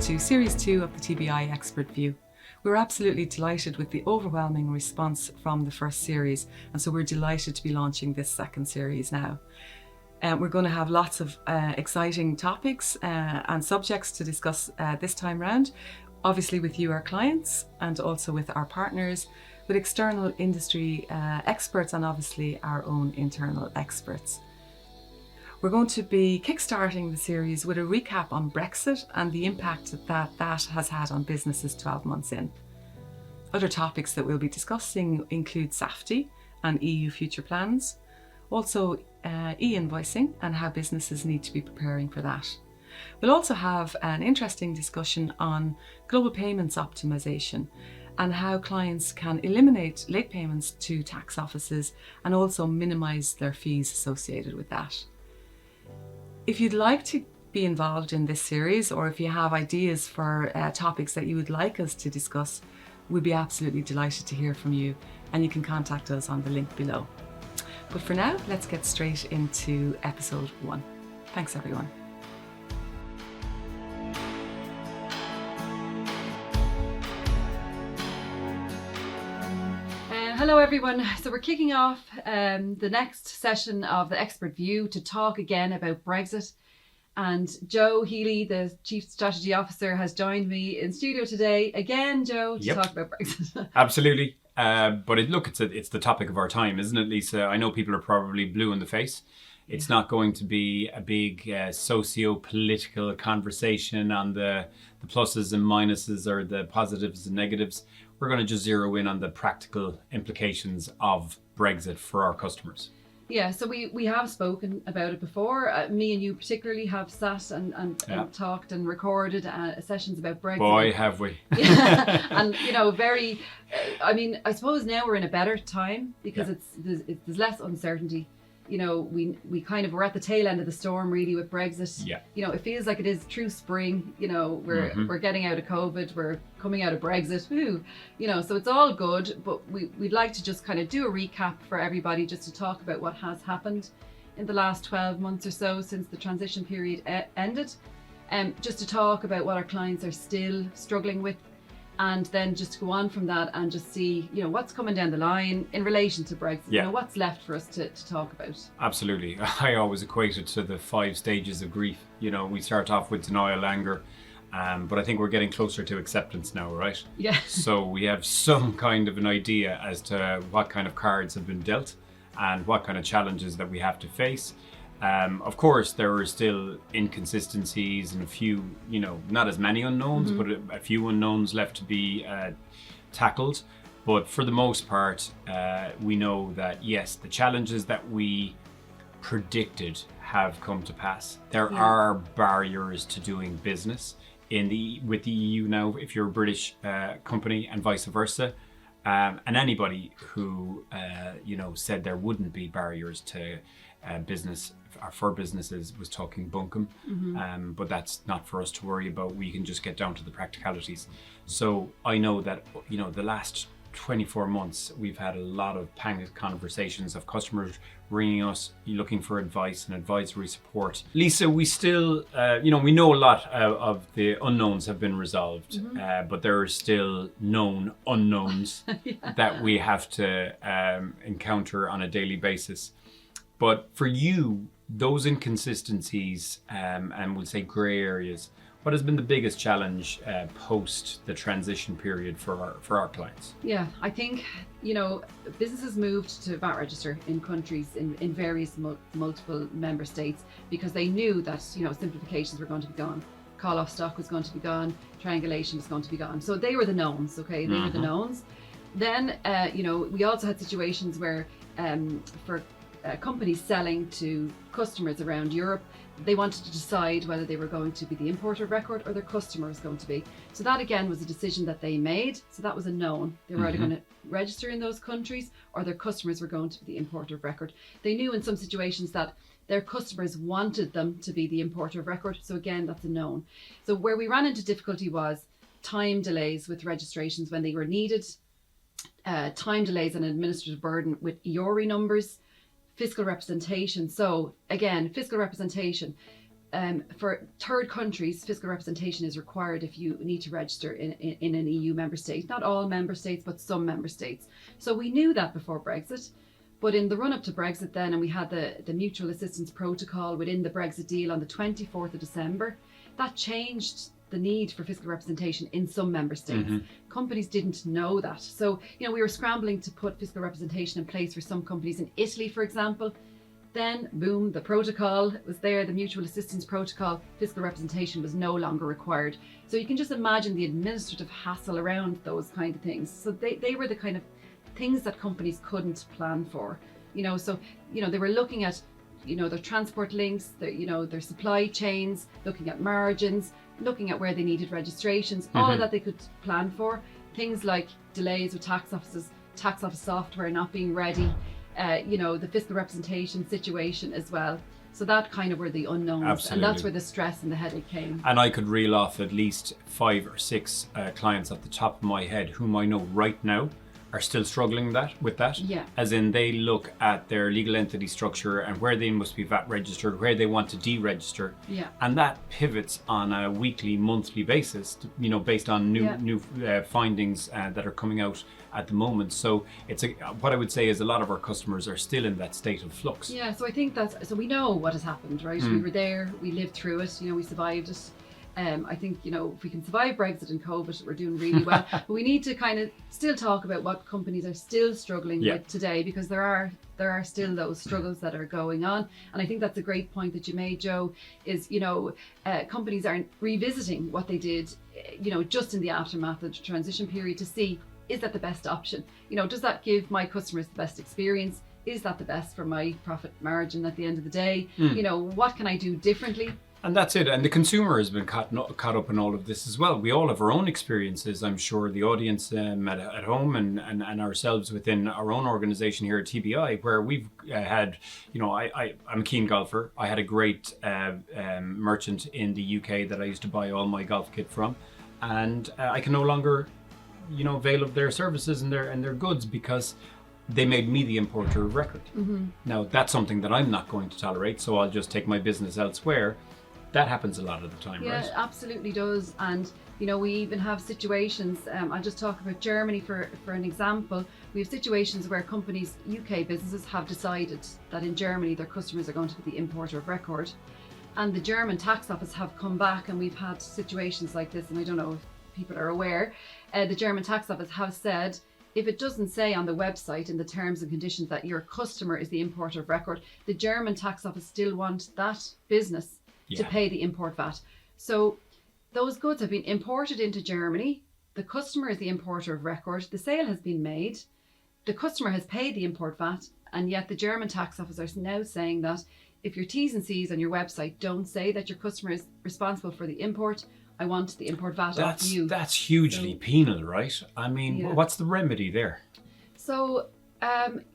to Series 2 of the TBI Expert View. We're absolutely delighted with the overwhelming response from the first series, and so we're delighted to be launching this second series now. We're going to have lots of exciting topics and subjects to discuss this time round, obviously with you, our clients, and also with our partners, with external industry experts, and obviously our own internal experts. We're going to be kickstarting the series with a recap on Brexit and the impact that has had on businesses 12 months in. Other topics that we'll be discussing include SAFTI and EU future plans, also e-invoicing and how businesses need to be preparing for that. We'll also have an interesting discussion on global payments optimization and how clients can eliminate late payments to tax offices and also minimise their fees associated with that. If you'd like to be involved in this series, or if you have ideas for topics that you would like us to discuss, we'd be absolutely delighted to hear from you, and you can contact us on the link below. But for now, let's get straight into episode 1. Thanks, everyone. Hello everyone. So we're kicking off the next session of the Expert View to talk again about Brexit. And Joe Healy, the Chief Strategy Officer, has joined me in studio today again, Joe, to talk about Brexit. Absolutely. But it's the topic of our time, isn't it, Lisa? I know people are probably blue in the face. It's not going to be a big socio-political conversation on the pluses and minuses or the positives and negatives. We're going to just zero in on the practical implications of Brexit for our customers. Yeah, so we have spoken about it before. Me and you particularly have sat and talked and recorded sessions about Brexit. Boy, have we. Yeah. And, I suppose now we're in a better time because there's less uncertainty. We kind of were at the tail end of the storm really with Brexit. Yeah. It feels like it is true spring. We're getting out of COVID, we're coming out of Brexit. Woo. So it's all good, but we'd like to just kind of do a recap for everybody just to talk about what has happened in the last 12 months or so since the transition period ended. Just to talk about what our clients are still struggling with, and then just go on from that and just see, what's coming down the line in relation to Brexit. Yeah. What's left for us to talk about. Absolutely. I always equate it to the 5 stages of grief. We start off with denial, anger, but I think we're getting closer to acceptance now, right? Yeah. So we have some kind of an idea as to what kind of cards have been dealt and what kind of challenges that we have to face. Of course, there are still inconsistencies and a few, not as many unknowns, but a few unknowns left to be tackled. But for the most part, we know that, yes, the challenges that we predicted have come to pass. There are barriers to doing business with the EU now, if you're a British company, and vice versa. And anybody who, said there wouldn't be barriers to business for businesses was talking bunkum, but that's not for us to worry about. We can just get down to the practicalities. So I know that the last 24 months we've had a lot of panicked conversations of customers ringing us looking for advice and advisory support. Lisa, we still we know a lot of the unknowns have been resolved, but there are still known unknowns that we have to encounter on a daily basis. But for you, those inconsistencies and we'll say grey areas, what has been the biggest challenge post the transition period for our clients? Yeah, I think, businesses moved to VAT register in countries in various multiple member states because they knew that, simplifications were going to be gone. Call-off stock was going to be gone. Triangulation was going to be gone. So they were the knowns, okay? They were the knowns. Then, we also had situations where for companies selling to customers around Europe, they wanted to decide whether they were going to be the importer of record or their customer was going to be. So that again was a decision that they made. So that was a known. They were either going to register in those countries or their customers were going to be the importer of record. They knew in some situations that their customers wanted them to be the importer of record. So again, that's a known. So where we ran into difficulty was time delays with registrations when they were needed, time delays and administrative burden with EORI numbers, fiscal representation. So again, fiscal representation, for third countries, fiscal representation is required if you need to register in an EU member state. Not all member states, but some member states. So we knew that before Brexit. But in the run-up to Brexit then, and we had the Mutual Assistance Protocol within the Brexit deal on the 24th of December, that changed the need for fiscal representation in some member states. Companies didn't know that. So, we were scrambling to put fiscal representation in place for some companies in Italy, for example. Then, boom, the protocol was there, the Mutual Assistance Protocol, fiscal representation was no longer required. So you can just imagine the administrative hassle around those kind of things. So they were the kind of things that companies couldn't plan for. So they were looking at their transport links, their supply chains, looking at margins, looking at where they needed registrations, all of that they could plan for. Things like delays with tax office software not being ready, the fiscal representation situation as well. So that kind of were the unknowns. Absolutely. And that's where the stress and the headache came. And I could reel off at least 5 or 6 clients at the top of my head whom I know right now are still struggling with that. Yeah. As in, they look at their legal entity structure and where they must be VAT registered, where they want to deregister. Yeah. And that pivots on a weekly, monthly basis, based on new findings that are coming out at the moment. So what I would say is a lot of our customers are still in that state of flux. Yeah, so I think so we know what has happened, right? We were there, we lived through it, we survived it. I think, if we can survive Brexit and COVID, we're doing really well. But we need to kind of still talk about what companies are still struggling with today, because there are still those struggles that are going on. And I think that's a great point that you made, Joe, is, companies are revisiting what they did, just in the aftermath of the transition period to see, is that the best option? Does that give my customers the best experience? Is that the best for my profit margin at the end of the day? What can I do differently? And that's it. And the consumer has been caught up in all of this as well. We all have our own experiences. I'm sure the audience at home and ourselves within our own organization here at TBI, where we've had, I'm a keen golfer. I had a great merchant in the UK that I used to buy all my golf kit from. And I can no longer, avail of their services and their goods because they made me the importer of record. Now, that's something that I'm not going to tolerate, so I'll just take my business elsewhere. That happens a lot of the time, right? Yeah, it absolutely does. And, we even have situations, I'll just talk about Germany for an example. We have situations where companies, UK businesses, have decided that in Germany their customers are going to be the importer of record. And the German tax office have come back, and we've had situations like this, and I don't know if people are aware, the German tax office have said, if it doesn't say on the website in the terms and conditions that your customer is the importer of record, the German tax office still want that business to pay the import VAT. So those goods have been imported into Germany. The customer is the importer of record. The sale has been made. The customer has paid the import VAT, and yet the German tax office are now saying that if your T's and C's on your website don't say that your customer is responsible for the import, I want the import VAT off you. That's hugely penal, right? I mean, what's the remedy there? So,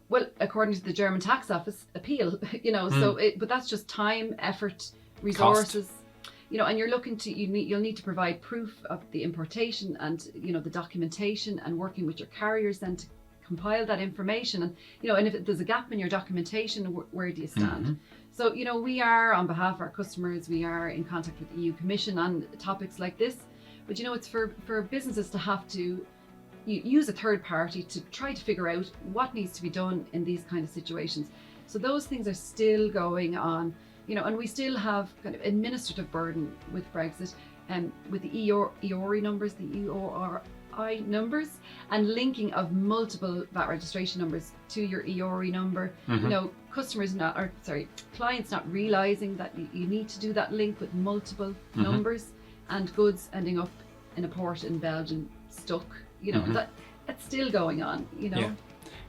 well, according to the German tax office, appeal, but that's just time, effort, resources, cost. And you're looking to, you'll need to provide proof of the importation and, the documentation, and working with your carriers then to compile that information. And, and if there's a gap in your documentation, where do you stand? So, we are, on behalf of our customers, we are in contact with the EU Commission on topics like this. But, it's for businesses to have to use a third party to try to figure out what needs to be done in these kind of situations. So those things are still going on. And we still have kind of administrative burden with Brexit, and with the EORI numbers, the EORI numbers, and linking of multiple VAT registration numbers to your EORI number. Clients not realizing that you need to do that link with multiple numbers, and goods ending up in a port in Belgium stuck. That's still going on. Yeah.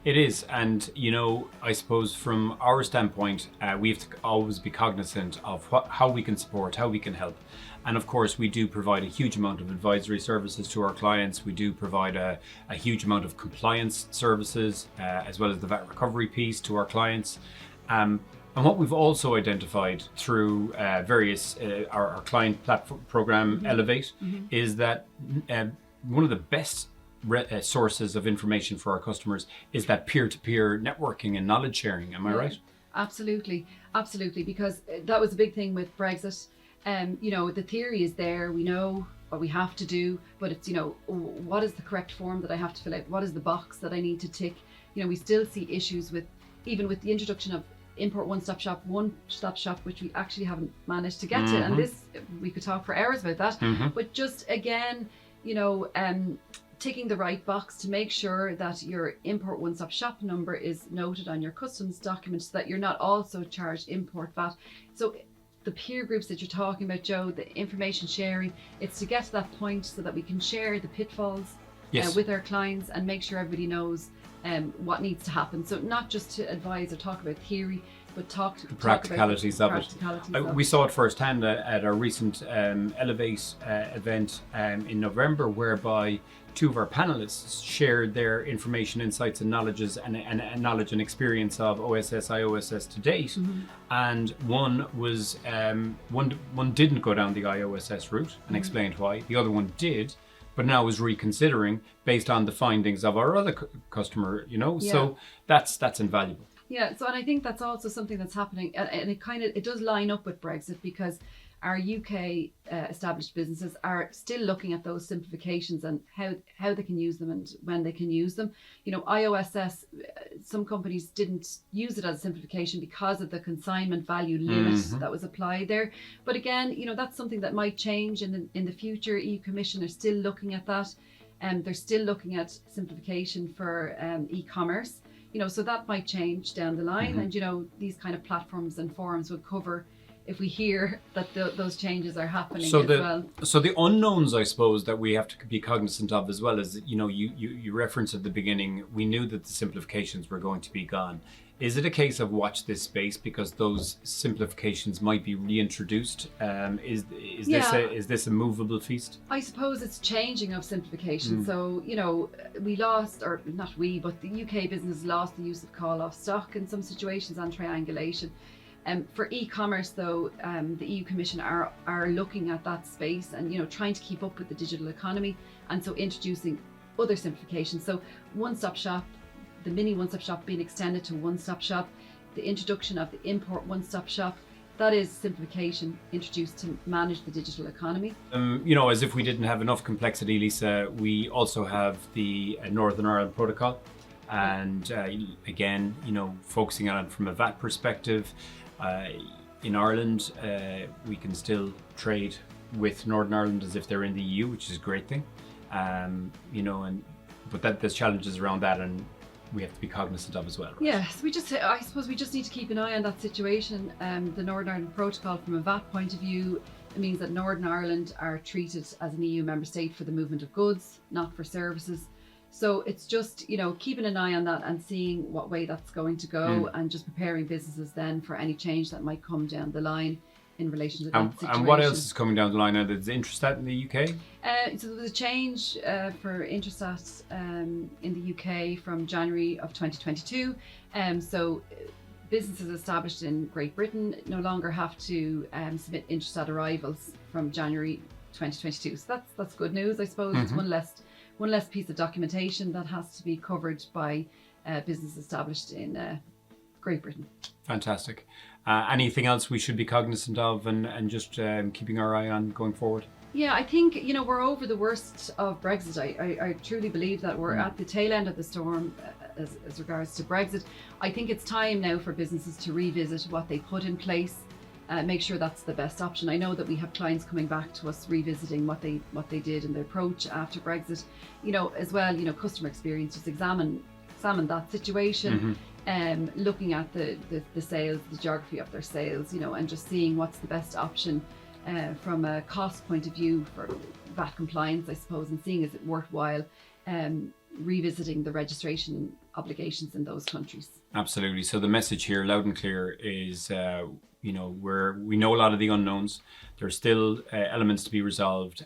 It is, and I suppose from our standpoint, we have to always be cognizant of how we can support, how we can help. And of course, we do provide a huge amount of advisory services to our clients. We do provide a huge amount of compliance services, as well as the VAT recovery piece to our clients. And what we've also identified through various our client platform program, Elevate, is that one of the best sources of information for our customers is that peer-to-peer networking and knowledge sharing. Am I right? Absolutely, because that was a big thing with Brexit. The theory is there. We know what we have to do, but it's, what is the correct form that I have to fill out? What is the box that I need to tick? We still see issues even with the introduction of import one-stop shop, which we actually haven't managed to get to. And this, we could talk for hours about that. But just again, ticking the right box to make sure that your import one-stop shop number is noted on your customs documents, so that you're not also charged import VAT. So the peer groups that you're talking about, Joe, the information sharing, it's to get to that point so that we can share the pitfalls with our clients and make sure everybody knows what needs to happen. So not just to advise or talk about theory, but talk about practicalities of it. We saw it firsthand at our recent Elevate event in November, whereby two of our panelists shared their information, insights and knowledge and experience of OSS, IOSS to date. And one was one didn't go down the IOSS route and explained why. The other one did, but now is reconsidering based on the findings of our other customer, so that's invaluable. Yeah, so and I think that's also something that's happening, and it does line up with Brexit, because our UK established businesses are still looking at those simplifications and how they can use them and when they can use them. IOSS, some companies didn't use it as a simplification because of the consignment value limit that was applied there. But again, that's something that might change in the future. EU Commission are still looking at that, and they're still looking at simplification for e-commerce. So that might change down the line, and these kind of platforms and forums will cover if we hear that those changes are happening as well. So the unknowns, I suppose, that we have to be cognizant of as well is, you referenced at the beginning, we knew that the simplifications were going to be gone. Is it a case of watch this space because those simplifications might be reintroduced? Is this a movable feast? I suppose it's changing of simplification. So, we lost, or not we, but the UK business lost the use of call-off stock in some situations and triangulation. For e-commerce, though, the EU Commission are looking at that space and trying to keep up with the digital economy, and so introducing other simplifications. So one-stop shop, the mini one-stop shop being extended to one-stop shop, the introduction of the import one-stop shop, that is simplification introduced to manage the digital economy. As if we didn't have enough complexity, Lisa, we also have the Northern Ireland Protocol, and again, focusing on it from a VAT perspective. In Ireland, we can still trade with Northern Ireland as if they're in the EU, which is a great thing. But there's challenges around that, and we have to be cognizant of as well. Right? Yes, I suppose we just need to keep an eye on that situation. The Northern Ireland Protocol, from a VAT point of view, it means that Northern Ireland are treated as an EU member state for the movement of goods, not for services. So it's just, keeping an eye on that and seeing what way that's going to go, and just preparing businesses then for any change that might come down the line in relation to that situation. And what else is coming down the line? There's Intrastat in the UK? So there was a change for Intrastat in the UK from January of 2022. So businesses established in Great Britain no longer have to submit Intrastat arrivals from January 2022. So that's good news, I suppose. It's one less piece of documentation that has to be covered by business established in Great Britain. Fantastic. Anything else we should be cognizant of and just keeping our eye on going forward? Yeah, I think, we're over the worst of Brexit. I truly believe that we're at the tail end of the storm as regards to Brexit. I think it's time now for businesses to revisit what they put in place, make sure that's the best option. I know that we have clients coming back to us revisiting what they did in their approach after Brexit. As well, customer experience, just examine that situation, looking at the sales, the geography of their sales, and just seeing what's the best option from a cost point of view for VAT compliance, I suppose, and seeing is it worthwhile revisiting the registration obligations in those countries. Absolutely. So the message here, loud and clear, is we know a lot of the unknowns. There's still elements to be resolved.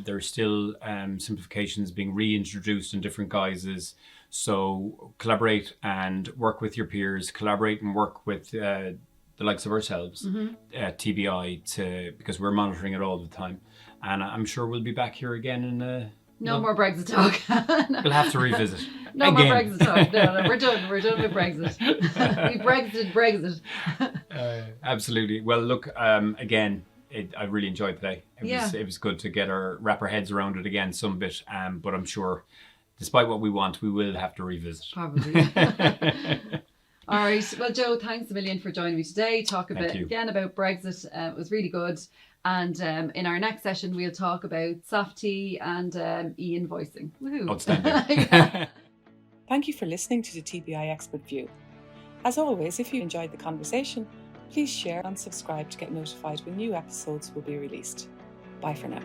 There's still simplifications being reintroduced in different guises. So collaborate and work with your peers. Collaborate and work with the likes of ourselves at TBI because we're monitoring it all the time. And I'm sure we'll be back here again in No more Brexit talk. We'll have to revisit. No again. More Brexit talk. No, we're done. We're done with Brexit. We Brexited Brexit. Absolutely. Well, look, again, I really enjoyed today. It was good to wrap our heads around it again some bit. But I'm sure, despite what we want, we will have to revisit. Probably. All right. Well, Joe, thanks a million for joining me today. Talk again about Brexit. It was really good. And in our next session, we'll talk about soft tea and e-invoicing. Woohoo. Outstanding. Thank you for listening to the TBI Expert View. As always, if you enjoyed the conversation, please share and subscribe to get notified when new episodes will be released. Bye for now.